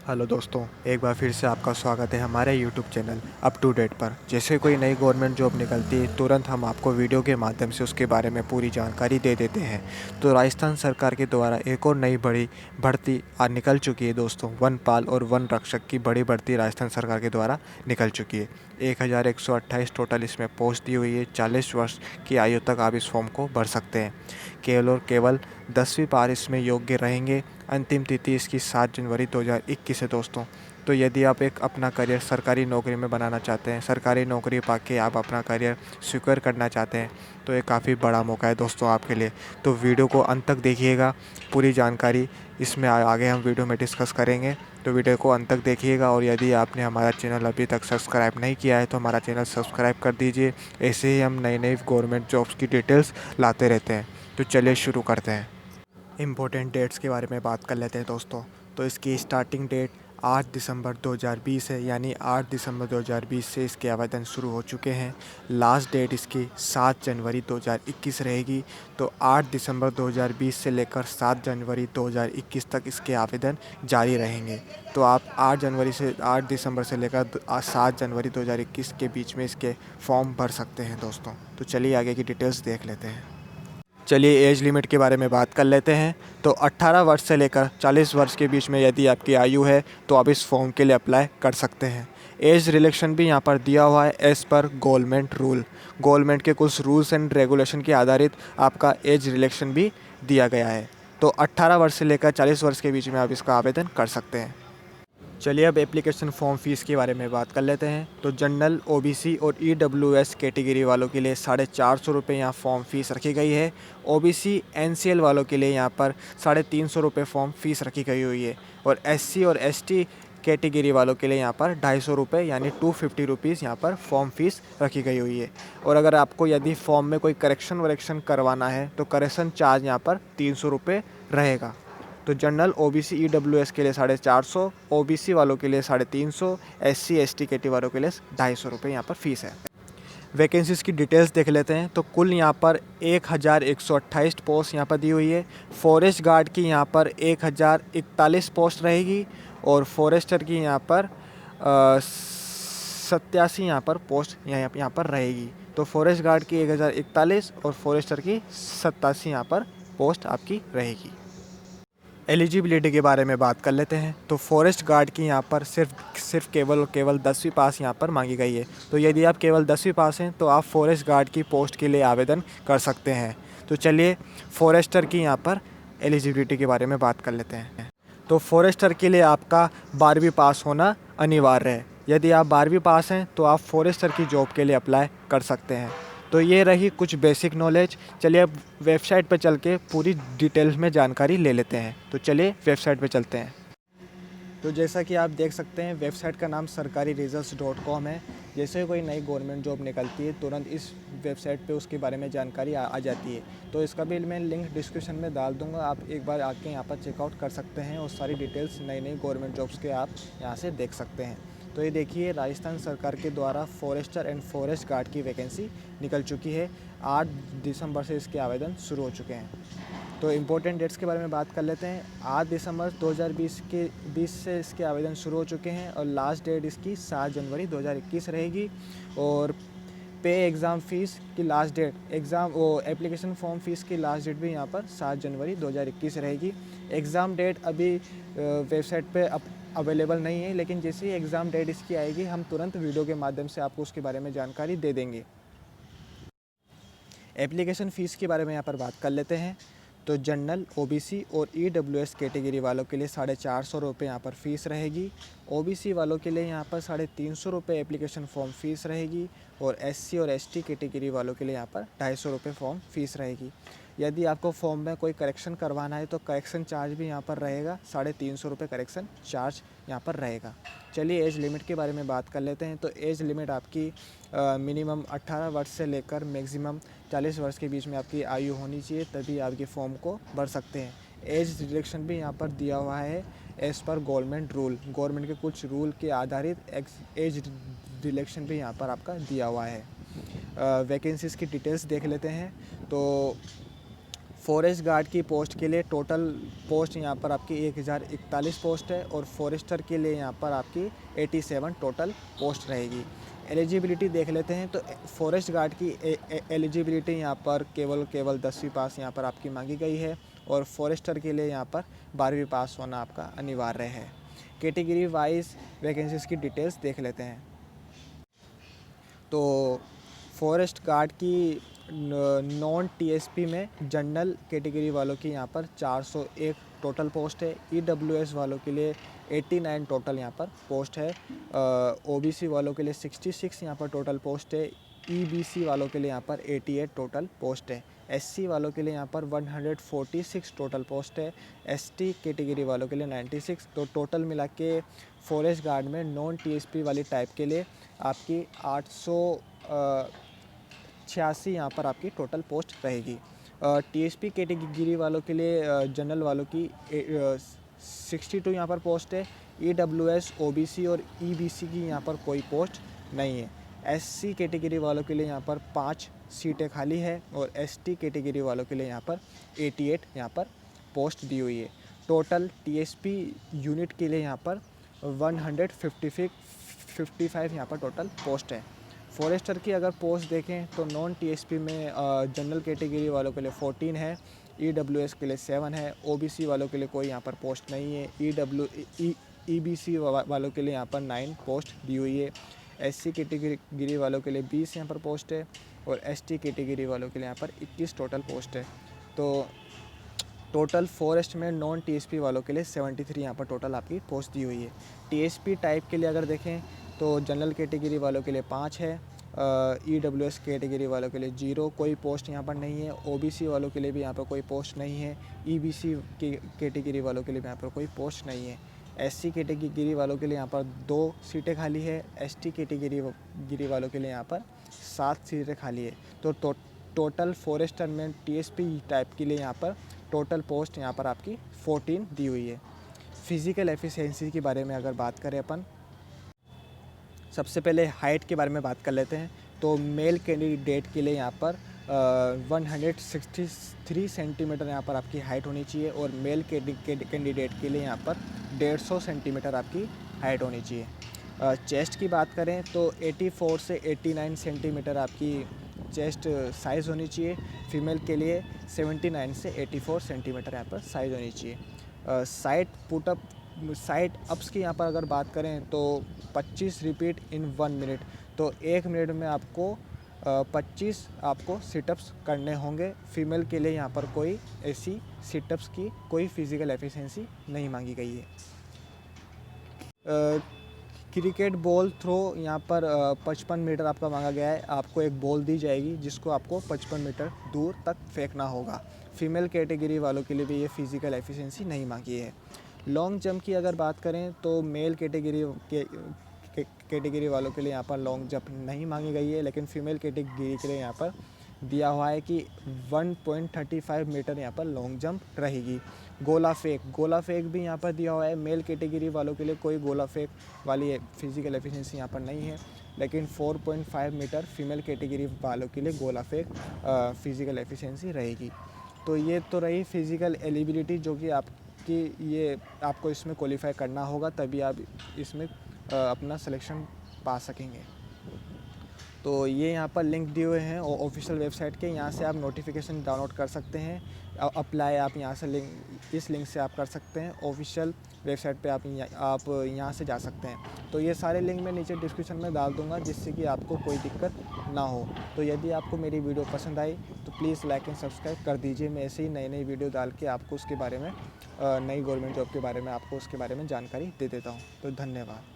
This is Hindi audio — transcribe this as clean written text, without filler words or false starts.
हेलो दोस्तों, एक बार फिर से आपका स्वागत है हमारे YouTube channel up to date पर। जैसे कोई नई गवर्नमेंट जॉब निकलती है, तुरंत हम आपको वीडियो के माध्यम से उसके बारे में पूरी जानकारी दे देते हैं। तो राजस्थान सरकार के द्वारा एक और नई बड़ी भर्ती आज निकल चुकी है दोस्तों। वनपाल और वन रक्षक की बड़ी भर्ती राजस्थान सरकार के द्वारा निकल चुकी है। 1128 टोटल इसमें पोस्ट दी हुई है। 40 वर्ष की आयु तक आप इस फॉर्म को भर सकते हैं। केवल और केवल 10वीं पार इसमें योग्य रहेंगे। अंतिम तिथि इसकी 7 जनवरी 2021 है दोस्तों। तो यदि आप एक अपना करियर सरकारी नौकरी में बनाना चाहते हैं, सरकारी नौकरी पाके आप अपना करियर सिक्योर करना चाहते हैं, तो ये काफ़ी बड़ा मौका है दोस्तों आपके लिए। तो वीडियो को अंत तक देखिएगा, पूरी जानकारी इसमें आगे हम वीडियो में डिस्कस करेंगे। तो वीडियो को अंत तक देखिएगा। और यदि आपने हमारा चैनल अभी तक सब्सक्राइब नहीं किया है तो हमारा चैनल सब्सक्राइब कर दीजिए। ऐसे ही हम नई नई गवर्नमेंट जॉब्स की डिटेल्स लाते रहते हैं। तो चलिए शुरू करते हैं। इम्पोर्टेंट डेट्स के बारे में बात कर लेते हैं दोस्तों। तो इसकी स्टार्टिंग डेट 8 दिसंबर 2020 है, यानी 8 दिसंबर 2020 से इसके आवेदन शुरू हो चुके हैं। लास्ट डेट इसकी 7 जनवरी 2021 रहेगी। तो 8 दिसंबर 2020 से लेकर 7 जनवरी 2021 तक इसके आवेदन जारी रहेंगे। तो आप 8 दिसंबर से लेकर 7 जनवरी 2021 के बीच में इसके फॉर्म भर सकते हैं दोस्तों। तो चलिए आगे की डिटेल्स देख लेते हैं। चलिए एज लिमिट के बारे में बात कर लेते हैं। तो 18 वर्ष से लेकर 40 वर्ष के बीच में यदि आपकी आयु है तो आप इस फॉर्म के लिए अप्लाई कर सकते हैं। एज रिलैक्सेशन भी यहाँ पर दिया हुआ है as per government rule. Government के कुछ रूल्स एंड रेगुलेशन के आधारित आपका एज रिलैक्सेशन भी दिया गया है। तो 18 वर्ष से लेकर 40 वर्ष के बीच में आप इसका आवेदन कर सकते हैं। चलिए अब एप्लीकेशन फॉर्म फ़ीस के बारे में बात कर लेते हैं। तो जनरल, ओबीसी और ईडब्ल्यूएस कैटेगरी वालों के लिए 450 रुपये यहाँ फॉर्म फ़ीस रखी गई है। ओबीसी एनसीएल वालों के लिए यहाँ पर 350 रुपये फॉर्म फ़ीस रखी गई हुई है। और एससी और एसटी कैटेगरी वालों के लिए यहाँ पर 250 रुपये यानी 250 रुपीज़ यहाँ पर फॉर्म फ़ीस रखी गई हुई है। और अगर आपको यदि फॉर्म में कोई करेक्शन वरेक्शन करवाना है तो करेक्शन चार्ज यहाँ पर 300 रुपये रहेगा। तो जनरल, ओबीसी, ईडब्ल्यूएस के लिए 450, ओबीसी वालों के लिए 350, एससी एसटी कैटेगरी वालों के लिए 250 रुपये यहाँ पर फ़ीस है। वैकेंसीज़ की डिटेल्स देख लेते हैं। तो कुल यहाँ पर 1128 पोस्ट यहाँ पर दी हुई है। फॉरेस्ट गार्ड की यहाँ पर 1041 पोस्ट रहेगी। और फॉरेस्टर की यहाँ पर 87 यहाँ पर पोस्ट यहाँ पर रहेगी। तो फॉरेस्ट गार्ड की 1041 और फॉरेस्टर की 87 यहाँ पर पोस्ट आपकी रहेगी। एलिजिबिलिटी के बारे में बात कर लेते हैं। तो फॉरेस्ट गार्ड की यहाँ पर सिर्फ केवल 10वीं पास यहाँ पर मांगी गई है। तो यदि आप केवल 10वीं पास हैं तो आप फॉरेस्ट गार्ड की पोस्ट के लिए आवेदन कर सकते हैं। तो चलिए फॉरेस्टर की यहाँ पर एलिजिबिलिटी के बारे में बात कर लेते हैं। तो फॉरेस्टर के लिए आपका 12वीं पास होना अनिवार्य है। यदि आप 12वीं पास हैं तो आप फॉरेस्टर की जॉब के लिए अप्लाई कर सकते हैं। तो ये रही कुछ बेसिक नॉलेज। चलिए अब वेबसाइट पर चल के पूरी डिटेल्स में जानकारी ले लेते हैं। तो चलिए वेबसाइट पर चलते हैं। तो जैसा कि आप देख सकते हैं, वेबसाइट का नाम sarkariresults.com है। जैसे कोई नई गवर्नमेंट जॉब निकलती है तुरंत इस वेबसाइट पे उसके बारे में जानकारी आ जाती है। तो इसका भी मैं लिंक डिस्क्रिप्शन में डाल दूंगा, आप एक बार आके यहाँ पर चेकआउट कर सकते हैं और सारी डिटेल्स नई नई गवर्नमेंट जॉब्स के आप यहाँ से देख सकते हैं। तो ये देखिए, राजस्थान सरकार के द्वारा फॉरेस्टर एंड फॉरेस्ट गार्ड की वैकेंसी निकल चुकी है। 8 दिसंबर से इसके आवेदन शुरू हो चुके हैं। तो इम्पोर्टेंट डेट्स के बारे में बात कर लेते हैं। 8 दिसंबर 2020 से इसके आवेदन शुरू हो चुके हैं और लास्ट डेट इसकी 7 जनवरी 2021 रहेगी। और पे एग्ज़ाम फ़ीस की last date, application form fees की लास्ट डेट भी यहाँ पर 7 जनवरी 2021 रहेगी। एग्ज़ाम डेट अभी वेबसाइट पे अवेलेबल नहीं है, लेकिन जैसे ही एग्ज़ाम डेट इसकी आएगी हम तुरंत वीडियो के माध्यम से आपको उसके बारे में जानकारी दे देंगे। एप्लीकेशन फ़ीस के बारे में यहाँ पर बात कर लेते हैं। तो जनरल, ओबीसी और ईडब्ल्यूएस कैटेगरी वालों के लिए 450 रुपये यहाँ पर फ़ीस रहेगी। ओबीसी वालों के लिए यहाँ पर 350 रुपये एप्लीकेशन फॉर्म फ़ीस रहेगी। और एससी और एसटी कैटेगरी वालों के लिए यहाँ पर 250 रुपये फॉर्म फ़ीस रहेगी। यदि आपको फॉर्म में कोई करेक्शन करवाना है तो करेक्शन चार्ज भी यहाँ पर रहेगा, 350 रुपये करेक्शन चार्ज यहाँ पर रहेगा। चलिए एज लिमिट के बारे में बात कर लेते हैं। तो एज लिमिट आपकी मिनिमम 18 वर्ष से लेकर मैक्सिमम 40 वर्ष के बीच में आपकी आयु होनी चाहिए, तभी आपके फॉर्म को भर सकते हैं। एज रिलेक्शन भी यहाँ पर दिया हुआ है as per government rule. Government के कुछ रूल के आधारित एज रिलेक्शन भी यहाँ पर आपका दिया हुआ है। वैकेंसीज़ की डिटेल्स देख लेते हैं। तो फॉरेस्ट गार्ड की पोस्ट के लिए टोटल पोस्ट यहाँ पर आपकी 1041 पोस्ट है और फॉरेस्टर के लिए यहाँ पर आपकी 87 टोटल पोस्ट रहेगी। एलिजिबिलिटी देख लेते हैं तो फॉरेस्ट गार्ड की एलिजिबिलिटी यहाँ पर केवल 10वीं पास यहाँ पर आपकी मांगी गई है और फॉरेस्टर के लिए यहाँ पर 12वीं पास होना आपका अनिवार्य है। कैटेगरी वाइज वैकेंसीज़ की डिटेल्स देख लेते हैं। तो फॉरेस्ट गार्ड की नॉन टीएसपी में जनरल कैटेगरी वालों की यहाँ पर 401 टोटल पोस्ट है। ईडब्ल्यूएस वालों के लिए 89 टोटल यहाँ पर पोस्ट है। ओबीसी वालों के लिए 66 यहाँ पर टोटल पोस्ट है। ईबीसी वालों के लिए यहाँ पर 88 टोटल पोस्ट है। एससी वालों के लिए यहाँ पर 146 टोटल पोस्ट है। एसटी कैटेगरी वालों के लिए 96। तो टोटल मिला के फॉरेस्ट गार्ड में नॉन टीएसपी वाली टाइप के लिए आपकी 886 यहाँ पर आपकी टोटल पोस्ट रहेगी। टीएसपी कैटेगरी वालों के लिए जनरल वालों की 62 यहाँ पर पोस्ट है। ईडब्ल्यूएस, ओबीसी और ईबीसी की यहाँ पर कोई पोस्ट नहीं है। एससी कैटेगरी वालों के लिए यहाँ पर 5 सीटें खाली है और एसटी कैटेगरी वालों के लिए यहाँ पर 88 यहाँ पर पोस्ट दी हुई है। टोटल टीएसपी यूनिट के लिए यहाँ पर 155 यहाँ पर टोटल पोस्ट है। फॉरेस्टर की अगर पोस्ट देखें तो नॉन टीएसपी में जनरल कैटेगरी वालों के लिए 14 है। ईडब्ल्यूएस के लिए 7 है। ओबीसी वालों के लिए कोई यहाँ पर पोस्ट नहीं है। ईबीसी वालों के लिए यहाँ पर 9 पोस्ट दी हुई है। एससी कैटेगरी वालों के लिए 20 यहाँ पर पोस्ट है और एसटी कैटेगरी वालों के लिए यहाँ पर 21 टोटल पोस्ट है। तो टोटल फॉरेस्ट में नॉन टीएसपी वालों के लिए 73 यहाँ पर टोटल आपकी पोस्ट दी हुई है। टीएसपी टाइप के लिए अगर देखें तो जनरल कैटेगरी वालों के लिए 5 है। ईडब्ल्यूएस कैटेगरी वालों के लिए 0 कोई पोस्ट यहाँ पर नहीं है। ओबीसी वालों के लिए भी यहाँ पर कोई पोस्ट नहीं है। ईबीसी कैटेगरी वालों के लिए भी यहाँ पर कोई पोस्ट नहीं है। एससी कैटेगरी वालों के लिए यहाँ पर 2 सीटें खाली है। एसटी कैटेगरी वालों के लिए यहाँ पर 7 सीटें खाली है। तो टोटल फॉरेस्टर में टीएसपी टाइप के लिए यहाँ पर टोटल पोस्ट यहाँ पर आपकी 14 दी हुई है। फिज़िकल एफिशिएंसी के बारे में अगर बात करें अपन, सबसे पहले हाइट के बारे में बात कर लेते हैं। तो मेल कैंडिडेट के लिए यहाँ पर 163 सेंटीमीटर यहाँ पर आपकी हाइट होनी चाहिए और मेल कैंडिडेट के लिए यहाँ पर 150 सेंटीमीटर आपकी हाइट होनी चाहिए। चेस्ट की बात करें तो 84 से 89 सेंटीमीटर आपकी चेस्ट साइज़ होनी चाहिए। फीमेल के लिए 79 से 84 सेंटीमीटर यहाँ पर साइज़ होनी चाहिए। साइट अप्स की यहाँ पर अगर बात करें तो 25 रिपीट इन 1 मिनट। तो 1 मिनट में आपको 25 आपको सिटअप्स करने होंगे। फीमेल के लिए यहाँ पर कोई ऐसी सिटअप्स की कोई फिज़िकल एफिशिएंसी नहीं मांगी गई है। क्रिकेट बॉल थ्रो यहाँ पर 55 मीटर आपका मांगा गया है। आपको एक बॉल दी जाएगी जिसको आपको 55 मीटर दूर तक फेंकना होगा। फीमेल कैटेगरी वालों के लिए भी ये फिज़िकल एफिशिएंसी नहीं मांगी है। लॉन्ग जंप की अगर बात करें तो मेल कैटेगरी वालों के लिए यहाँ पर लॉन्ग जंप नहीं मांगी गई है, लेकिन फीमेल कैटेगरी के लिए यहाँ पर दिया हुआ है कि 1.35 मीटर यहाँ पर लॉन्ग जंप रहेगी। गोला फेंक भी यहाँ पर दिया हुआ है। मेल कैटेगरी वालों के लिए कोई गोला फेंक वाली फिज़िकल एफिशिएंसी यहाँ पर नहीं है, लेकिन 4.5 मीटर फीमेल कैटेगरी वालों के लिए गोला फेंक फिज़िकल एफिशिएंसी रहेगी। तो ये तो रही फिज़िकल एलिजिबिलिटी, जो कि ये आपको इसमें क्वालिफाई करना होगा, तभी आप इसमें अपना सिलेक्शन पा सकेंगे। तो ये यहाँ पर लिंक दिए हुए हैं ऑफिशियल वेबसाइट के, यहाँ से आप नोटिफिकेशन डाउनलोड कर सकते हैं। अप्लाई आप यहाँ से इस लिंक से आप कर सकते हैं। ऑफिशियल वेबसाइट पे आप यहाँ से जा सकते हैं। तो ये सारे लिंक मैं नीचे डिस्क्रिप्शन में डाल दूँगा, जिससे कि आपको कोई दिक्कत ना हो। तो यदि आपको मेरी वीडियो पसंद आई तो प्लीज़ लाइक एंड सब्सक्राइब कर दीजिए। मैं ऐसे ही नई वीडियो डाल के आपको उसके बारे में, नई गवर्नमेंट जॉब के बारे में आपको उसके बारे में जानकारी दे देता हूँ। तो धन्यवाद।